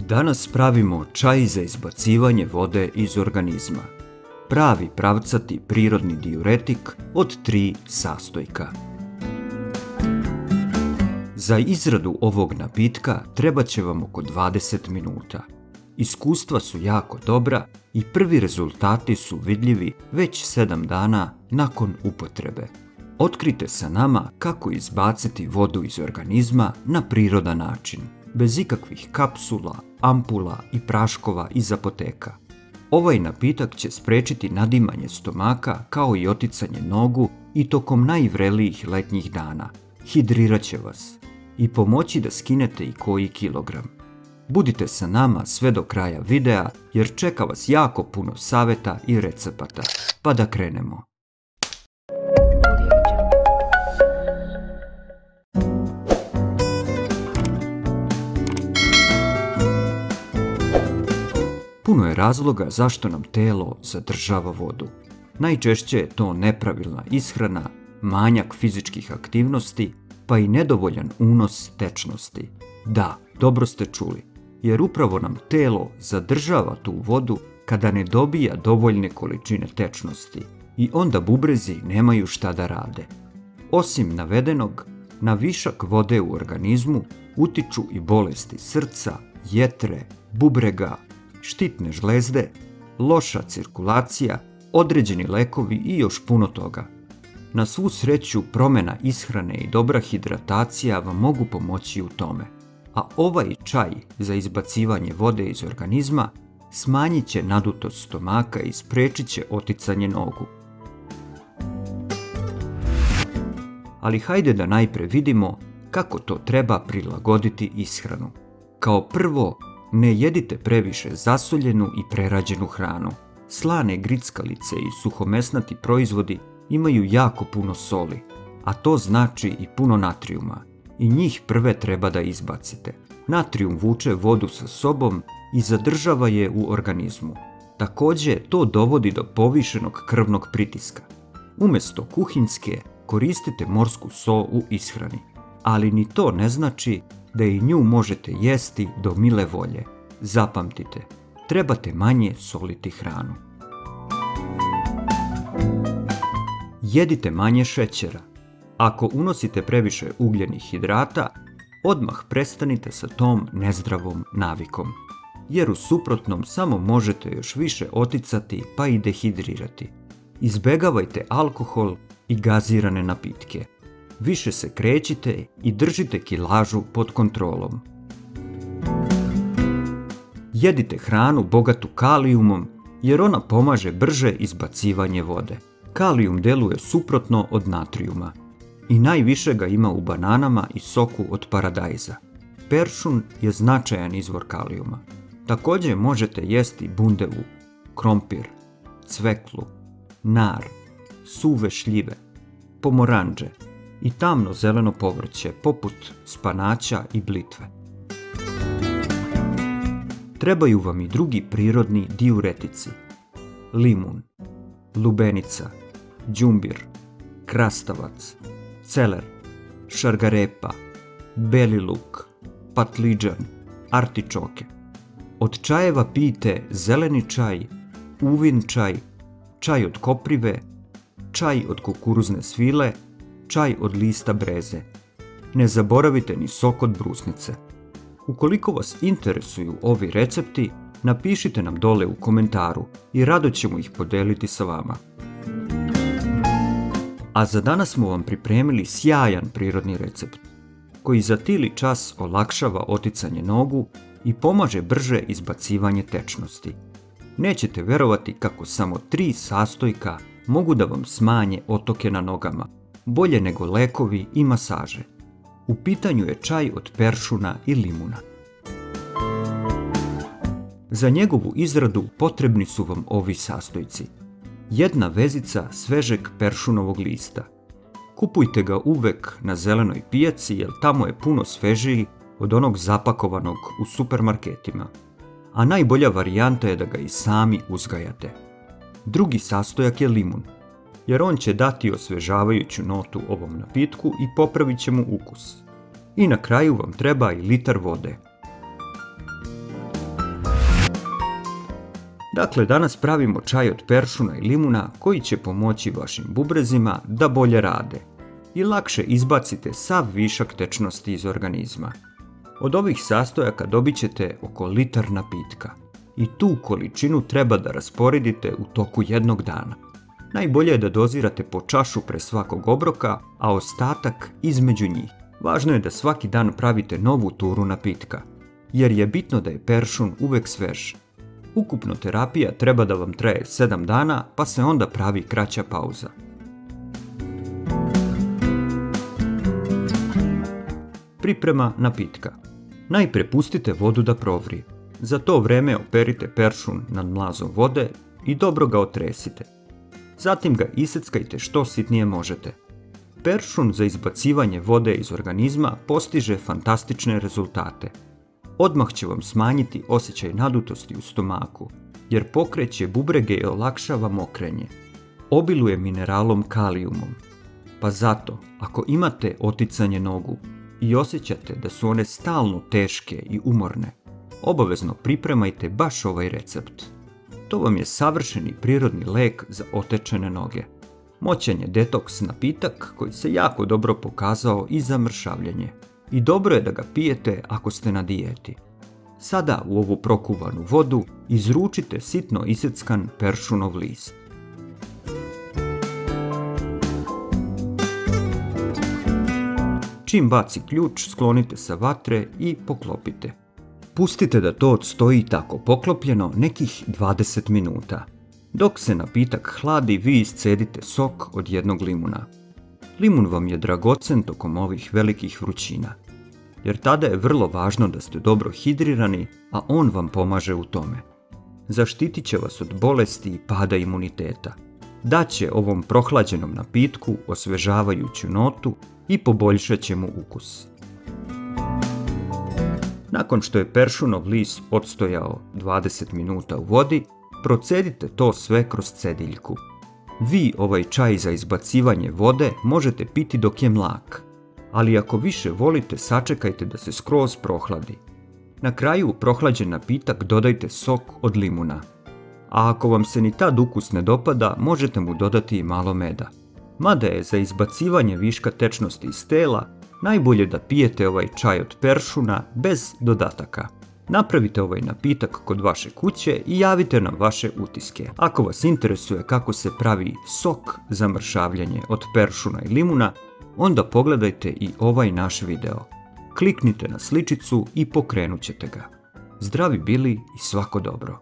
Danas pravimo čaj za izbacivanje vode iz organizma. Pravi pravcati prirodni diuretik od 3 sastojka. Za izradu ovog napitka trebat će vam oko 20 minuta. Iskustva su jako dobra i prvi rezultati su vidljivi već 7 dana nakon upotrebe. Otkrite sa nama kako izbaciti vodu iz organizma na prirodan način, bez ikakvih kapsula, ampula i praškova iz apoteka. Ovaj napitak će sprečiti nadimanje stomaka kao i oticanje nogu i tokom najvrelijih letnjih dana. Hidrirat će vas i pomoći da skinete i koji kilogram. Budite sa nama sve do kraja videa jer čeka vas jako puno savjeta i recepata. Pa da krenemo. Puno je razloga zašto nam telo zadržava vodu. Najčešće je to nepravilna ishrana, manjak fizičkih aktivnosti, pa i nedovoljan unos tečnosti. Da, dobro ste čuli, jer upravo nam telo zadržava tu vodu kada ne dobija dovoljne količine tečnosti i onda bubrezi nemaju šta da rade. Osim navedenog, na višak vode u organizmu utiču i bolesti srca, jetre, bubrega, štitne žlezde, loša cirkulacija, određeni lekovi i još puno toga. Na svu sreću promjena ishrane i dobra hidratacija vam mogu pomoći u tome, a ovaj čaj za izbacivanje vode iz organizma smanjit će nadutost stomaka i spriječit će oticanje nogu. Ali hajde da najprije vidimo kako to treba prilagoditi ishranu. Kao prvo, ne jedite previše zasoljenu i prerađenu hranu. Slane grickalice i suhomesnati proizvodi imaju jako puno soli, a to znači i puno natrijuma, i njih prve treba da izbacite. Natrijum vuče vodu sa sobom i zadržava je u organizmu. Također, to dovodi do povišenog krvnog pritiska. Umjesto kuhinjske, koristite morsku sol u ishrani, ali ni to ne znači da i nju možete jesti do mile volje. Zapamtite, trebate manje soliti hranu. Jedite manje šećera. Ako unosite previše ugljenih hidrata, odmah prestanite sa tom nezdravom navikom, jer u suprotnom samo možete još više oticati pa i dehidrirati. Izbegavajte alkohol i gazirane napitke. Više se krećite i držite kilažu pod kontrolom. Jedite hranu bogatu kalijumom jer ona pomaže brže izbacivanje vode. Kalijum deluje suprotno od natrijuma i najviše ga ima u bananama i soku od paradajza. Peršun je značajan izvor kalijuma. Također možete jesti bundevu, krompir, cveklu, nar, suve šljive, pomoranđe i tamno zeleno povrće poput spanaća i blitve. Trebaju vam i drugi prirodni diuretici: limun, lubenica, đumbir, krastavac, celer, šargarepa, beli luk, patliđan, artičoke. Od čajeva pijte zeleni čaj, uvin čaj, čaj od koprive, čaj od kukuruzne svile, čaj od lista breze. Ne zaboravite ni sok od brusnice. Ukoliko vas interesuju ovi recepti, napišite nam dole u komentaru i rado ćemo ih podeliti sa vama. A za danas smo vam pripremili sjajan prirodni recept, koji za tili čas olakšava oticanje nogu i pomaže brže izbacivanje tečnosti. Nećete verovati kako samo 3 sastojka mogu da vam smanje otoke na nogama, bolje nego lekovi i masaže. U pitanju je čaj od peršuna i limuna. Za njegovu izradu potrebni su vam ovi sastojci: 1 vezica svežeg peršunovog lista. Kupujte ga uvek na zelenoj pijaci jer tamo je puno svežiji od onog zapakovanog u supermarketima. A najbolja varijanta je da ga i sami uzgajate. Drugi sastojak je limun, jer on će dati osvežavajuću notu ovom napitku i popravit će mu ukus. I na kraju vam treba i litar vode. Dakle, danas pravimo čaj od peršuna i limuna koji će pomoći vašim bubrezima da bolje rade i lakše izbacite sav višak tečnosti iz organizma. Od ovih sastojaka dobit ćete oko litar napitka i tu količinu treba da rasporedite u toku jednog dana. Najbolje je da dozirate po čašu pre svakog obroka, a ostatak između njih. Važno je da svaki dan pravite novu turu napitka, jer je bitno da je peršun uvek svež. Ukupno terapija treba da vam traje 7 dana, pa se onda pravi kraća pauza. Priprema napitka. Najpre pustite vodu da provri. Za to vreme operite peršun nad mlazom vode i dobro ga otresite. Zatim ga iseckajte što sitnije možete. Peršun za izbacivanje vode iz organizma postiže fantastične rezultate. Odmah će vam smanjiti osjećaj nadutosti u stomaku, jer pokreće bubrege i olakšava mokrenje. Obiluje mineralom kalijumom. Pa zato, ako imate oticanje nogu i osjećate da su one stalno teške i umorne, obavezno pripremajte baš ovaj recept. To vam je savršeni prirodni lek za otečene noge. Moćan je detoks napitak koji se jako dobro pokazao i za mršavljenje. I dobro je da ga pijete ako ste na dijeti. Sada u ovu prokuvanu vodu izručite sitno iseckan peršunov list. Čim baci ključ, sklonite sa vatre i poklopite. Pustite da to odstoji tako poklopljeno nekih 20 minuta. Dok se napitak hladi, vi iscedite sok od jednog limuna. Limun vam je dragocen tokom ovih velikih vrućina, jer tada je vrlo važno da ste dobro hidrirani, a on vam pomaže u tome. Zaštitit će vas od bolesti i pada imuniteta. Daće ovom prohlađenom napitku osvežavajuću notu i poboljšat će mu ukus. Nakon što je peršunov list odstojao 20 minuta u vodi, procedite to sve kroz cediljku. Vi ovaj čaj za izbacivanje vode možete piti dok je mlak, ali ako više volite, sačekajte da se skroz prohladi. Na kraju u prohlađen napitak dodajte sok od limuna. A ako vam se ni tad ukus ne dopada, možete mu dodati i malo meda. Mada je za izbacivanje viška tečnosti iz tela najbolje da pijete ovaj čaj od peršuna bez dodataka. Napravite ovaj napitak kod vaše kuće i javite nam vaše utiske. Ako vas interesuje kako se pravi sok za mršavljanje od peršuna i limuna, onda pogledajte i ovaj naš video. Kliknite na sličicu i pokrenut ćete ga. Zdravi bili i svako dobro!